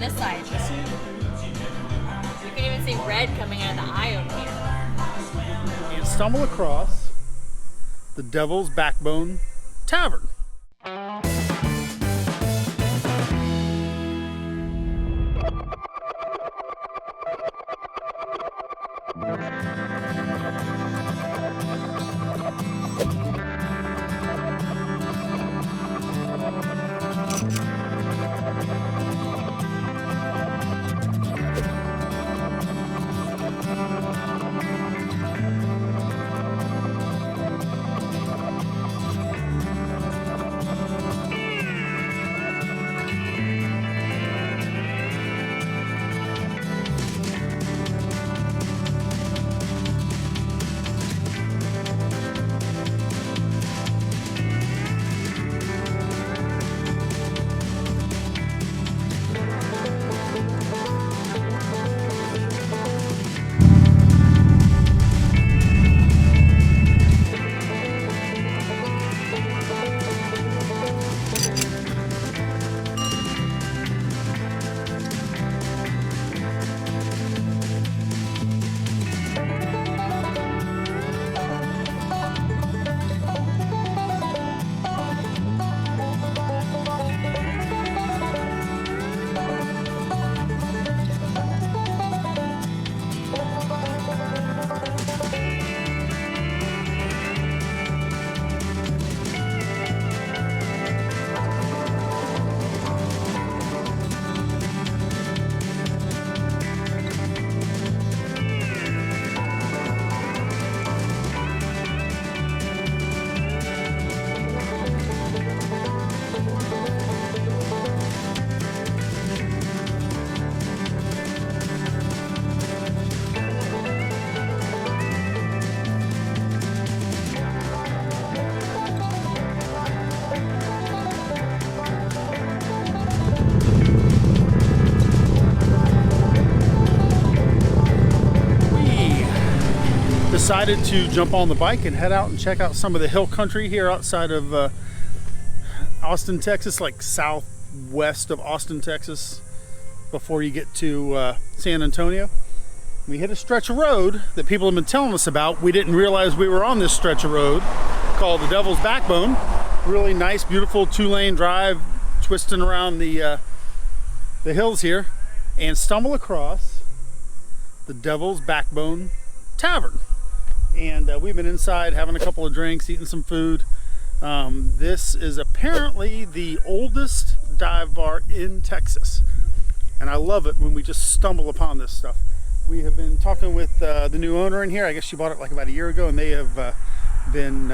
on this side. You can even see red coming out of the eye over here. And stumble across the Devil's Backbone Tavern. Decided to jump on the bike and head out and check out some of the hill country here outside of Austin, Texas, like southwest of Austin, Texas, before you get to San Antonio. We hit a stretch of road that people have been telling us about. We didn't realize we were on this stretch of road called the Devil's Backbone. Really nice, beautiful 2-lane drive, twisting around the hills here, and stumble across the Devil's Backbone Tavern. And we've been inside having a couple of drinks, eating some food. This is apparently the oldest dive bar in Texas, and I love it when we just stumble upon this stuff. We have been talking with the new owner in here. I guess she bought it like about a year ago, and they have been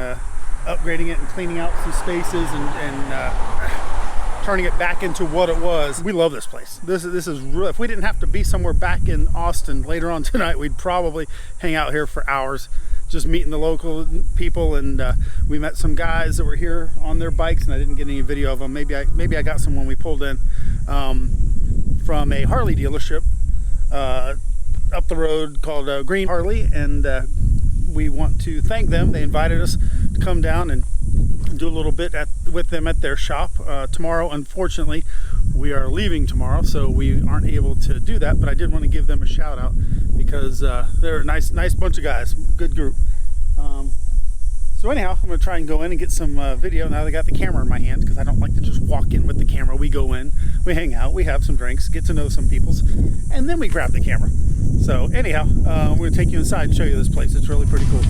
upgrading it and cleaning out some spaces and turning it back into what it was. We love this place. This is real. If we didn't have to be somewhere back in Austin later on tonight, we'd probably hang out here for hours, just meeting the local people. And we met some guys that were here on their bikes, and I didn't get any video of them. Maybe I got some when we pulled in from a Harley dealership up the road called Green Harley, and we want to thank them. They invited us to come down and do a little bit with them at their shop tomorrow. Unfortunately, we are leaving tomorrow, so we aren't able to do that, but I did want to give them a shout out because they're a nice bunch of guys, good group. So anyhow, I'm going to try and go in and get some video now that I got the camera in my hand, because I don't like to just walk in with the camera. We go in, we hang out, we have some drinks, get to know some peoples, and then we grab the camera. So anyhow, we're going to take you inside and show you this place. It's really pretty cool.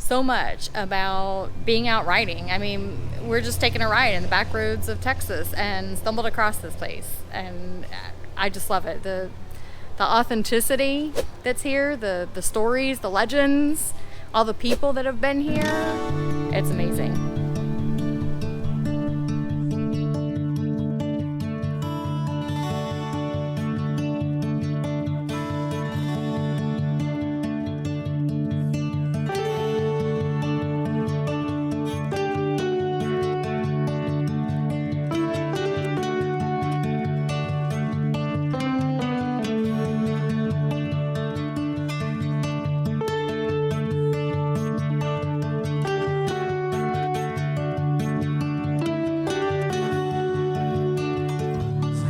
so much about being out riding. I mean, we're just taking a ride in the back roads of Texas and stumbled across this place, and I just love it. The authenticity that's here, the stories, the legends, all the people that have been here. It's amazing.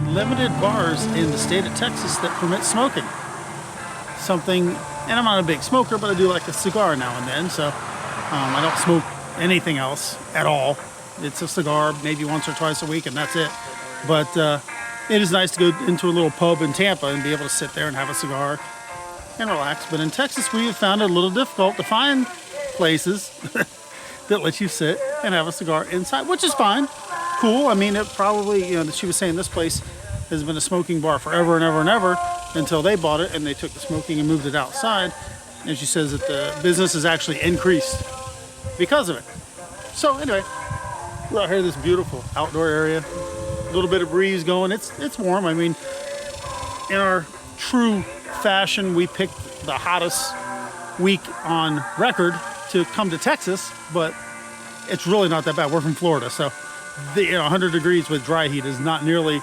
Limited bars in the state of Texas that permit smoking. Something, and I'm not a big smoker, but I do like a cigar now and then, so I don't smoke anything else at all. It's a cigar maybe once or twice a week, and that's it. But it is nice to go into a little pub in Tampa and be able to sit there and have a cigar and relax. But in Texas, we have found it a little difficult to find places that let you sit and have a cigar inside, which is fine. Cool. I mean, it probably, you know, she was saying this place has been a smoking bar forever and ever and ever until they bought it and they took the smoking and moved it outside. And she says that the business has actually increased because of it. So anyway, we're out here in this beautiful outdoor area. A little bit of breeze going. It's warm. I mean, in our true fashion, we picked the hottest week on record to come to Texas, but it's really not that bad. We're from Florida, so 100 degrees with dry heat is not nearly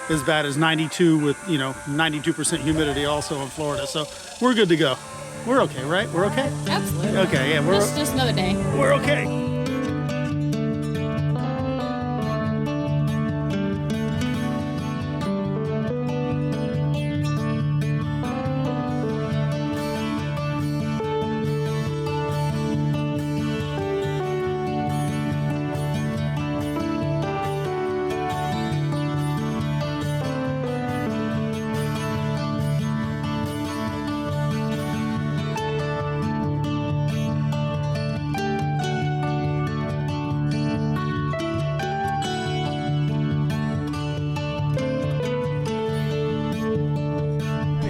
as bad as 92 with 92% humidity also in Florida. So we're good to go. We're okay, right? We're okay? Absolutely. Okay, yeah. It's just another day. We're okay.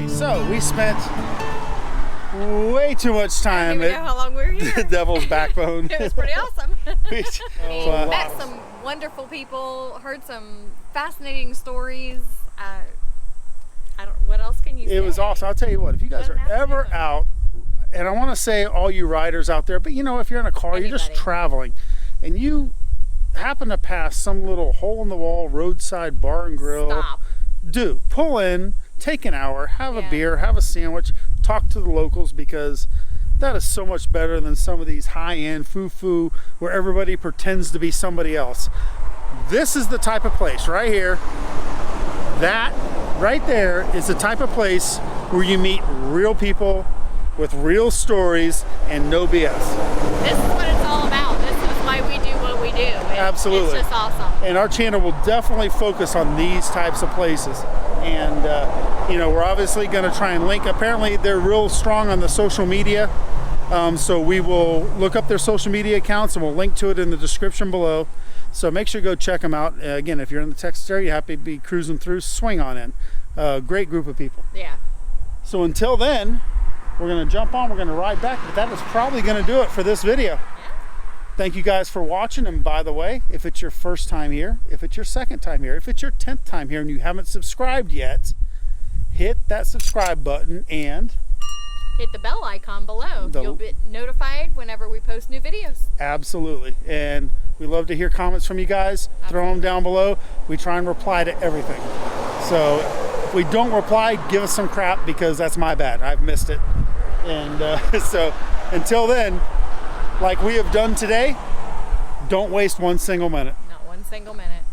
So we spent way too much I time don't even know how long we were the here. Devil's Backbone. It was pretty awesome. We Met some wonderful people, heard some fascinating stories. I don't. What else can you say? It was awesome. I'll tell you what, if you guys are ever out, and I want to say all you riders out there, but if you're in a car, you're just Anybody. traveling, and you happen to pass some little hole-in-the-wall roadside bar and grill, Stop. pull in, take an hour, have a Yeah. beer, have a sandwich, talk to the locals, because that is so much better than some of these high-end foo-foo where everybody pretends to be somebody else. This is the type of place right here. That right there is the type of place where you meet real people with real stories and no BS. This is what it's all about. This is why we do what we do. Absolutely. It's just awesome. And our channel will definitely focus on these types of places. And we're obviously going to try and link. Apparently they're real strong on the social media. So we will look up their social media accounts and we'll link to it in the description below. So make sure you go check them out. Again, if you're in the Texas area, you're happy to be cruising through, swing on in. Great group of people. Yeah. So until then, we're going to jump on, we're going to ride back, but that is probably going to do it for this video. Thank you guys for watching. And by the way, if it's your first time here, if it's your second time here, if it's your 10th time here and you haven't subscribed yet, hit that subscribe button and Hit the bell icon below. You'll be notified whenever we post new videos. absolutely. And we love to hear comments from you guys. Throw them down below. We try and reply to everything. So if we don't reply, give us some crap, because that's my bad. I've missed it. And so until then, like we have done today, don't waste one single minute. Not one single minute.